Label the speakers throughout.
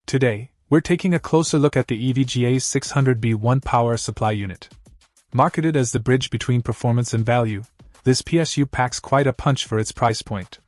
Speaker 1: Today, we're taking a closer look at the EVGA 600B1 power supply unit. Marketed as the bridge between performance and value, this PSU packs quite a punch for its price point.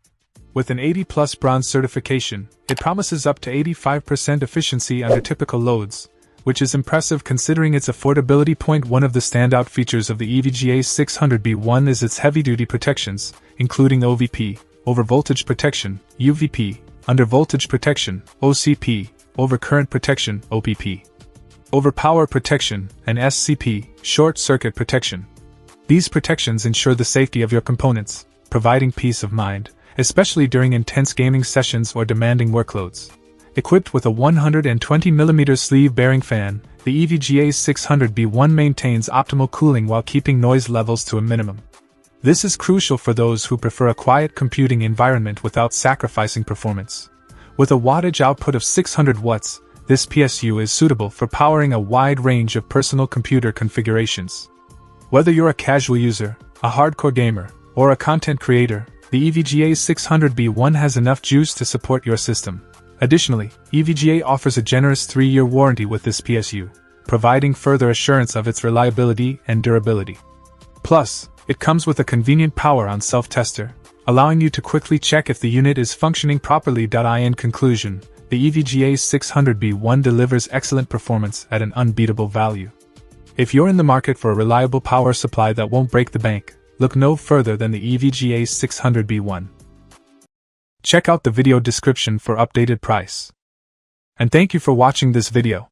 Speaker 1: With an 80+ bronze certification, it promises up to 85% efficiency under typical loads, which is impressive considering its affordability. One of the standout features of the EVGA 600B1 is its heavy-duty protections, including OVP, over-voltage protection, UVP, under-voltage protection, OCP, over-current protection, OPP, over-power protection, and SCP, short-circuit protection. These protections ensure the safety of your components, providing peace of mind, especially during intense gaming sessions or demanding workloads. Equipped with a 120mm sleeve-bearing fan, the EVGA 600B1 maintains optimal cooling while keeping noise levels to a minimum. This is crucial for those who prefer a quiet computing environment without sacrificing performance. With a wattage output of 600 watts, this PSU is suitable for powering a wide range of personal computer configurations. Whether you're a casual user, a hardcore gamer, or a content creator, the EVGA 600B1 has enough juice to support your system. Additionally, EVGA offers a generous 3-year warranty with this PSU, providing further assurance of its reliability and durability. Plus, it comes with a convenient power-on self-tester, allowing you to quickly check if the unit is functioning properly. In conclusion, the EVGA 600B1 delivers excellent performance at an unbeatable value. If you're in the market for a reliable power supply that won't break the bank, look no further than the EVGA 600B1. Check out the video description for updated price. And thank you for watching this video.